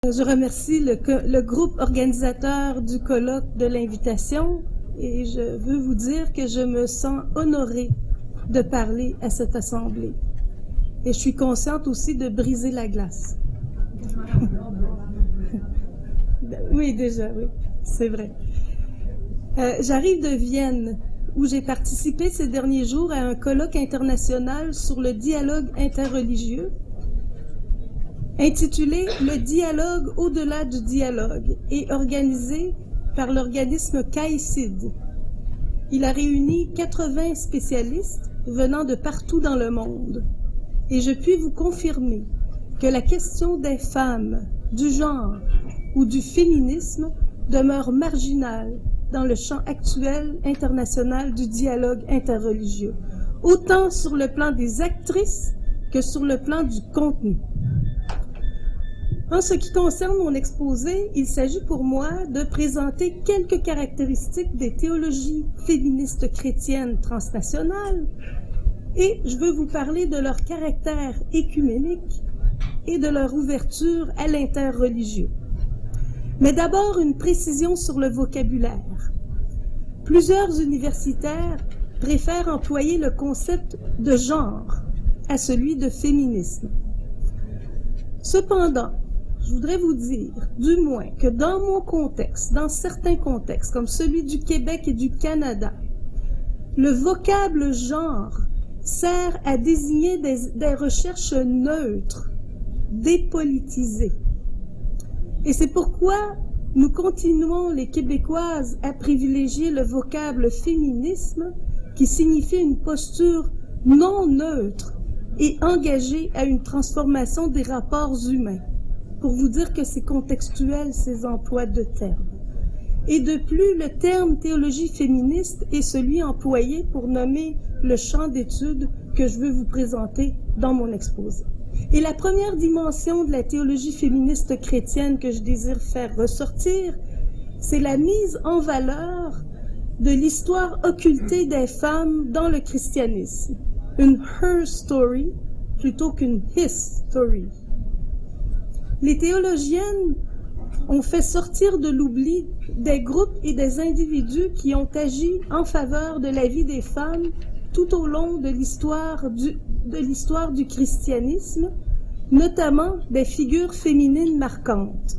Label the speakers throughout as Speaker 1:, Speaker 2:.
Speaker 1: Je remercie le groupe organisateur du colloque de l'invitation et je veux vous dire que je me sens honorée de parler à cette assemblée. Et je suis consciente aussi de briser la glace. Oui, déjà, oui, c'est vrai. J'arrive de Vienne, où j'ai participé ces derniers jours à un colloque international sur le dialogue interreligieux, intitulé « Le dialogue au-delà du dialogue » et organisé par l'organisme CAICID. Il a réuni 80 spécialistes venant de partout dans le monde. Et je puis vous confirmer que la question des femmes, du genre ou du féminisme demeure marginale dans le champ actuel international du dialogue interreligieux, autant sur le plan des actrices que sur le plan du contenu. En ce qui concerne mon exposé, il s'agit pour moi de présenter quelques caractéristiques des théologies féministes chrétiennes transnationales et je veux vous parler de leur caractère écuménique et de leur ouverture à l'interreligieux. Mais d'abord, une précision sur le vocabulaire. Plusieurs universitaires préfèrent employer le concept de genre à celui de féminisme. Cependant, je voudrais vous dire, du moins, que dans mon contexte, dans certains contextes, comme celui du Québec et du Canada, le vocable « genre » sert à désigner des recherches neutres, dépolitisées. Et c'est pourquoi nous continuons, les Québécoises, à privilégier le vocable « féminisme » qui signifie une posture non neutre et engagée à une transformation des rapports humains. Pour vous dire que c'est contextuel, ces emplois de termes. Et de plus, le terme théologie féministe est celui employé pour nommer le champ d'études que je veux vous présenter dans mon exposé. Et la première dimension de la théologie féministe chrétienne que je désire faire ressortir, c'est la mise en valeur de l'histoire occultée des femmes dans le christianisme. Une her story plutôt qu'une his story. Les théologiennes ont fait sortir de l'oubli des groupes et des individus qui ont agi en faveur de la vie des femmes tout au long de l'histoire du christianisme, notamment des figures féminines marquantes.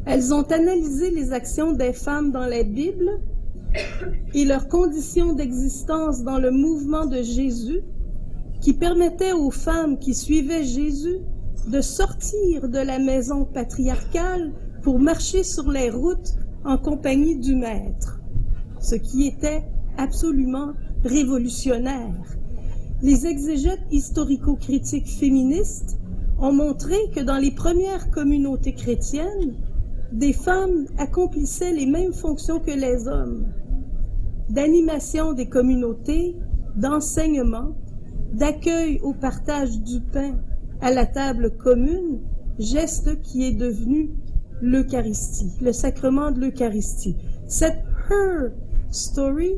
Speaker 1: Elles ont analysé les actions des femmes dans la Bible et leurs conditions d'existence dans le mouvement de Jésus qui permettaient aux femmes qui suivaient Jésus de sortir de la maison patriarcale pour marcher sur les routes en compagnie du Maître, ce qui était absolument révolutionnaire. Les exégètes historico-critiques féministes ont montré que dans les premières communautés chrétiennes, des femmes accomplissaient les mêmes fonctions que les hommes, d'animation des communautés, d'enseignement, d'accueil au partage du pain à la table commune, geste qui est devenu l'Eucharistie, le sacrement de l'Eucharistie. Cette her story,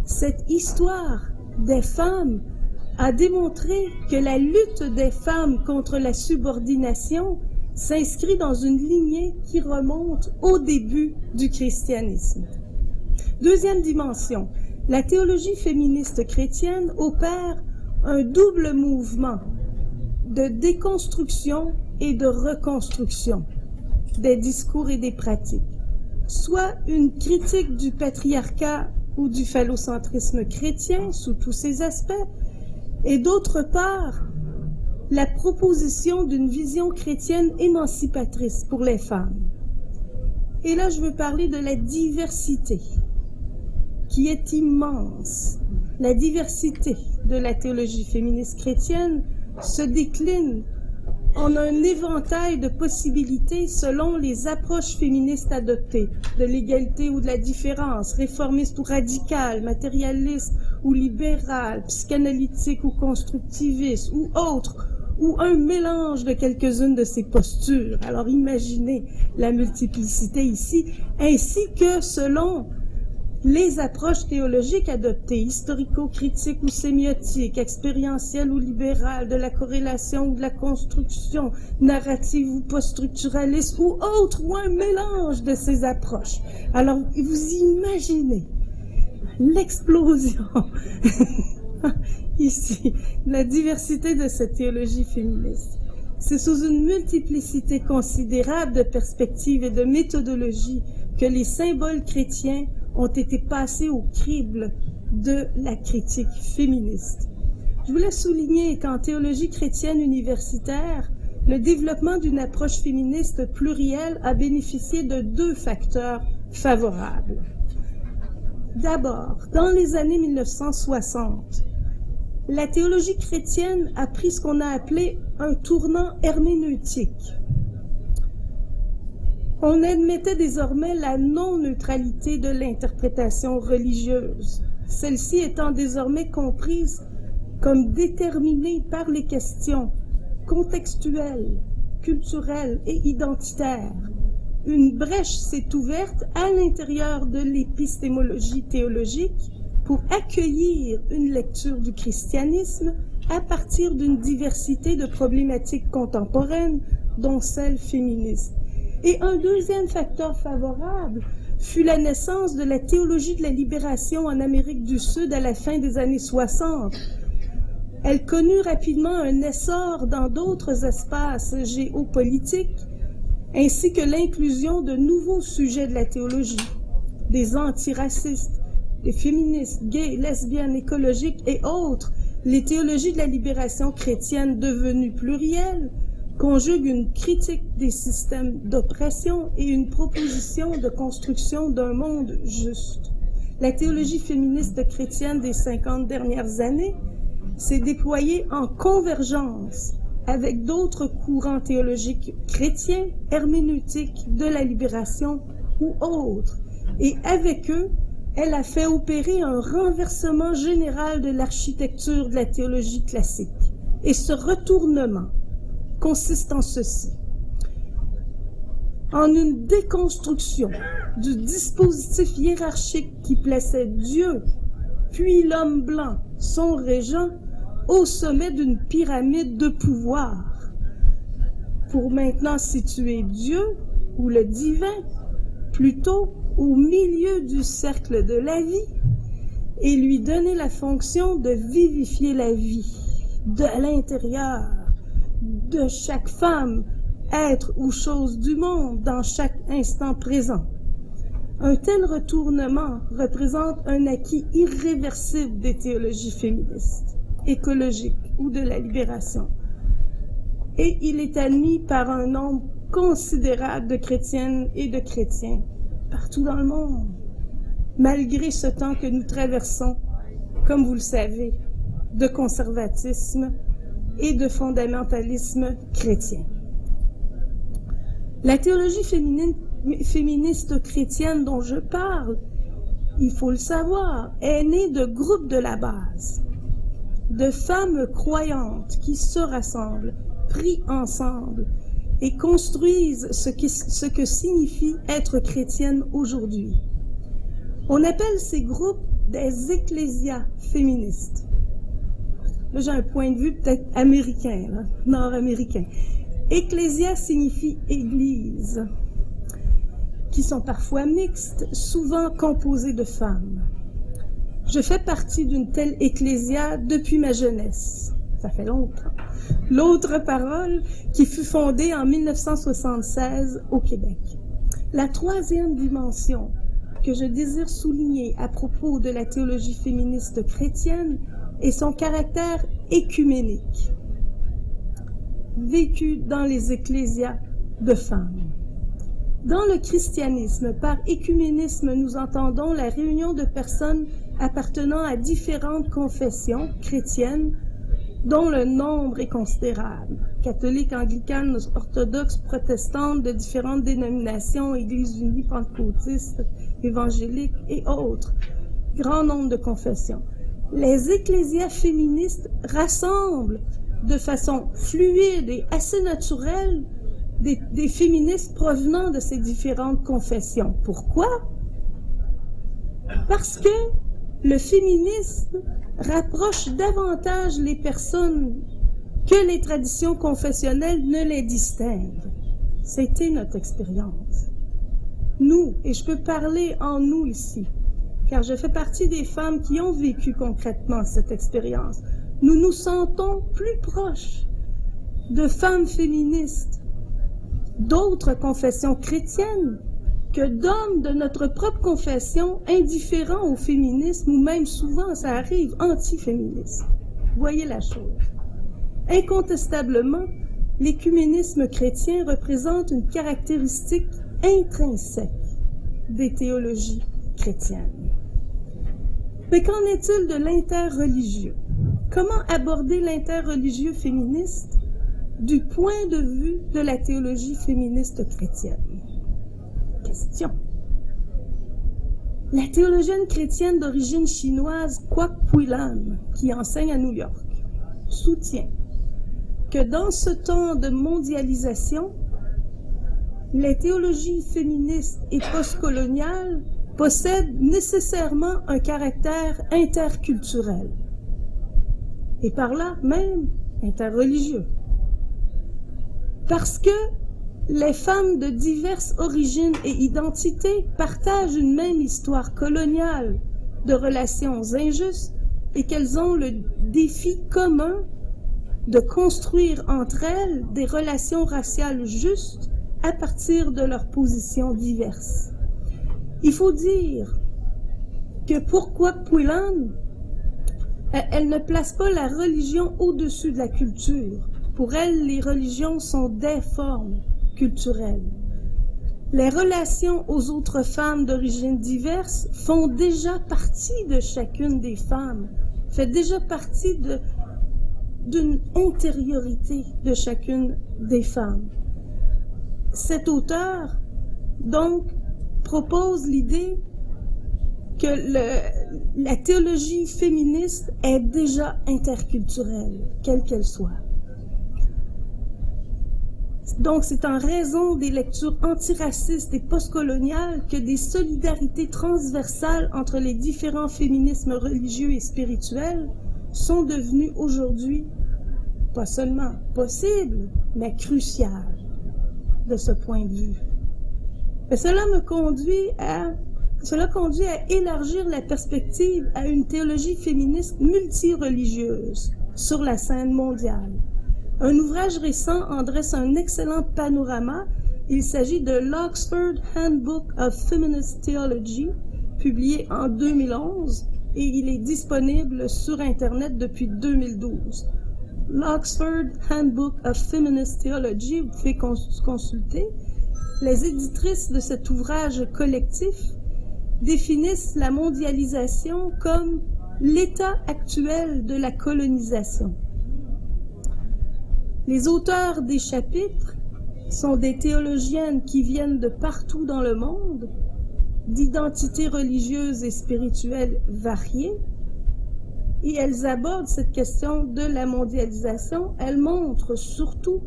Speaker 1: cette histoire des femmes a démontré que la lutte des femmes contre la subordination s'inscrit dans une lignée qui remonte au début du christianisme. Deuxième dimension, la théologie féministe chrétienne opère un double mouvement de déconstruction et de reconstruction des discours et des pratiques, soit une critique du patriarcat ou du phallocentrisme chrétien sous tous ses aspects, et d'autre part, la proposition d'une vision chrétienne émancipatrice pour les femmes. Et là, je veux parler de la diversité, qui est immense. La diversité de la théologie féministe chrétienne se décline en un éventail de possibilités selon les approches féministes adoptées, de l'égalité ou de la différence, réformiste ou radicale, matérialiste ou libérale, psychanalytique ou constructiviste ou autre, ou un mélange de quelques-unes de ces postures. Alors imaginez la multiplicité ici, ainsi que selon Les approches théologiques adoptées, historico-critiques ou sémiotiques, expérientielles ou libérales, de la corrélation ou de la construction, narrative ou post-structuraliste ou autre, ou un mélange de ces approches. Alors, vous imaginez l'explosion, ici, la diversité de cette théologie féministe. C'est sous une multiplicité considérable de perspectives et de méthodologies que les symboles chrétiens ont été passés au crible de la critique féministe. Je voulais souligner qu'en théologie chrétienne universitaire, le développement d'une approche féministe plurielle a bénéficié de deux facteurs favorables. D'abord, dans les années 1960, la théologie chrétienne a pris ce qu'on a appelé un tournant herméneutique. On admettait désormais la non-neutralité de l'interprétation religieuse, celle-ci étant désormais comprise comme déterminée par les questions contextuelles, culturelles et identitaires. Une brèche s'est ouverte à l'intérieur de l'épistémologie théologique pour accueillir une lecture du christianisme à partir d'une diversité de problématiques contemporaines, dont celles féministes. Et un deuxième facteur favorable fut la naissance de la théologie de la libération en Amérique du Sud à la fin des années 60. Elle connut rapidement un essor dans d'autres espaces géopolitiques, ainsi que l'inclusion de nouveaux sujets de la théologie, des antiracistes, des féministes, gays, lesbiennes, écologiques et autres. Les théologies de la libération chrétienne devenues plurielles conjuguent une critique des systèmes d'oppression et une proposition de construction d'un monde juste. La théologie féministe chrétienne des 50 dernières années s'est déployée en convergence avec d'autres courants théologiques chrétiens, herméneutiques, de la libération ou autres. Et avec eux, elle a fait opérer un renversement général de l'architecture de la théologie classique. Et ce retournement consiste en ceci: en une déconstruction du dispositif hiérarchique qui plaçait Dieu, puis l'homme blanc, son régent, au sommet d'une pyramide de pouvoir, pour maintenant situer Dieu, ou le divin, plutôt au milieu du cercle de la vie, et lui donner la fonction de vivifier la vie, de l'intérieur, de chaque femme, être ou chose du monde, dans chaque instant présent. Un tel retournement représente un acquis irréversible des théologies féministes, écologiques ou de la libération. Et il est admis par un nombre considérable de chrétiennes et de chrétiens partout dans le monde, malgré ce temps que nous traversons, comme vous le savez, de conservatisme et de fondamentalisme chrétien. La théologie féministe chrétienne dont je parle, il faut le savoir, est née de groupes de la base, de femmes croyantes qui se rassemblent, prient ensemble et construisent ce que signifie être chrétienne aujourd'hui. On appelle ces groupes des ecclésias féministes. Là, j'ai un point de vue peut-être américain, là, nord-américain. Ecclésia signifie église, qui sont parfois mixtes, souvent composées de femmes. Je fais partie d'une telle ecclésia depuis ma jeunesse. Ça fait longtemps. L'autre parole, qui fut fondée en 1976 au Québec. La troisième dimension que je désire souligner à propos de la théologie féministe chrétienne est son caractère écuménique, vécu dans les ecclésias de femmes. Dans le christianisme, par écuménisme, nous entendons la réunion de personnes appartenant à différentes confessions chrétiennes, dont le nombre est considérable. Catholiques, anglicanes, orthodoxes, protestantes, de différentes dénominations, Églises unies, pentecôtistes, évangéliques et autres. Grand nombre de confessions. Les ecclésias féministes rassemblent de façon fluide et assez naturelle des féministes provenant de ces différentes confessions. Pourquoi? Parce que le féminisme rapproche davantage les personnes que les traditions confessionnelles ne les distinguent. C'était notre expérience. Nous, et je peux parler en nous ici, car je fais partie des femmes qui ont vécu concrètement cette expérience. Nous nous sentons plus proches de femmes féministes d'autres confessions chrétiennes que d'hommes de notre propre confession indifférents au féminisme ou même souvent, ça arrive, anti-féministes. Voyez la chose. Incontestablement, l'écuménisme chrétien représente une caractéristique intrinsèque des théologies chrétiennes. Mais qu'en est-il de l'interreligieux? Comment aborder l'interreligieux féministe du point de vue de la théologie féministe chrétienne? Question. La théologienne chrétienne d'origine chinoise Kwak Pui-Lan, qui enseigne à New York, soutient que dans ce temps de mondialisation, les théologies féministes et postcoloniales possèdent nécessairement un caractère interculturel, et par là même interreligieux. Parce que les femmes de diverses origines et identités partagent une même histoire coloniale de relations injustes et qu'elles ont le défi commun de construire entre elles des relations raciales justes à partir de leurs positions diverses. Il faut dire que pour Kwak Pui-Lan, elle ne place pas la religion au-dessus de la culture. Pour elle, les religions sont des formes culturelles. Les relations aux autres femmes d'origine diverse font déjà partie de chacune des femmes, fait déjà partie d'une intériorité de chacune des femmes. Cet auteur, donc, propose l'idée que la théologie féministe est déjà interculturelle, quelle qu'elle soit. Donc, c'est en raison des lectures antiracistes et postcoloniales que des solidarités transversales entre les différents féminismes religieux et spirituels sont devenues aujourd'hui pas seulement possibles, mais cruciales de ce point de vue. Et cela conduit à élargir la perspective à une théologie féministe multireligieuse sur la scène mondiale. Un ouvrage récent en dresse un excellent panorama. Il s'agit de l'Oxford Handbook of Feminist Theology, publié en 2011, et il est disponible sur Internet depuis 2012. L'Oxford Handbook of Feminist Theology, vous pouvez consulter. Les éditrices de cet ouvrage collectif définissent la mondialisation comme l'état actuel de la colonisation. Les auteurs des chapitres sont des théologiennes qui viennent de partout dans le monde, d'identités religieuses et spirituelles variées, et elles abordent cette question de la mondialisation. Elles montrent surtout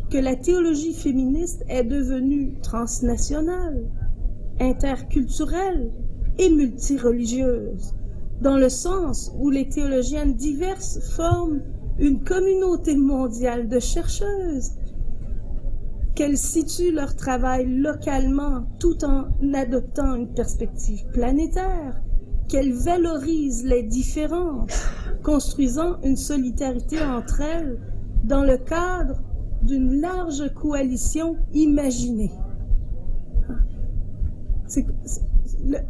Speaker 1: que la théologie féministe est devenue transnationale, interculturelle et multireligieuse, dans le sens où les théologiennes diverses forment une communauté mondiale de chercheuses, qu'elles situent leur travail localement tout en adoptant une perspective planétaire, qu'elles valorisent les différences, construisant une solidarité entre elles dans le cadre d'une large coalition imaginée. C'est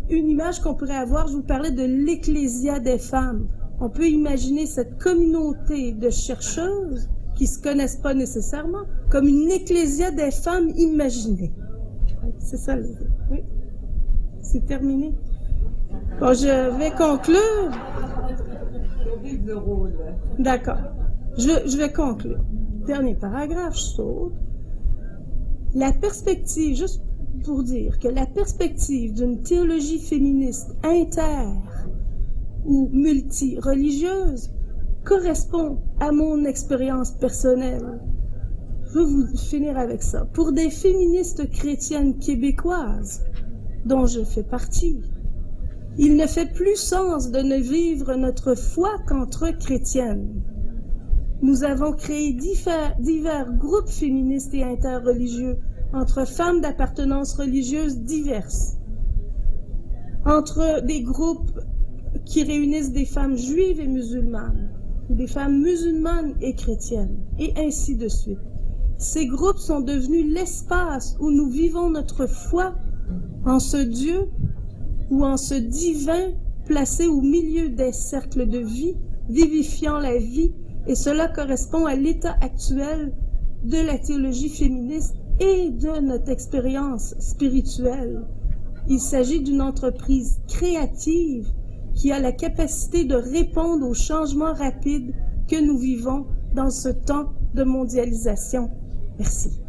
Speaker 1: une image qu'on pourrait avoir, je vous parlais de l'ecclésia des femmes. On peut imaginer cette communauté de chercheuses qui ne se connaissent pas nécessairement comme une ecclésia des femmes imaginées. C'est ça l'idée. Oui. C'est terminé. Bon, je vais conclure. D'accord. Je vais conclure. Dernier paragraphe, je saute. La perspective, juste pour dire que la perspective d'une théologie féministe ou multireligieuse correspond à mon expérience personnelle. Je veux vous finir avec ça. Pour des féministes chrétiennes québécoises, dont je fais partie, Il ne fait plus sens de ne vivre notre foi qu'entre chrétiennes. Nous avons créé divers groupes féministes et interreligieux entre femmes d'appartenance religieuse diverses, entre des groupes qui réunissent des femmes juives et musulmanes, ou des femmes musulmanes et chrétiennes, et ainsi de suite. Ces groupes sont devenus l'espace où nous vivons notre foi en ce Dieu ou en ce divin placé au milieu des cercles de vie, vivifiant la vie, et cela correspond à l'état actuel de la théologie féministe et de notre expérience spirituelle. Il s'agit d'une entreprise créative qui a la capacité de répondre aux changements rapides que nous vivons dans ce temps de mondialisation. Merci.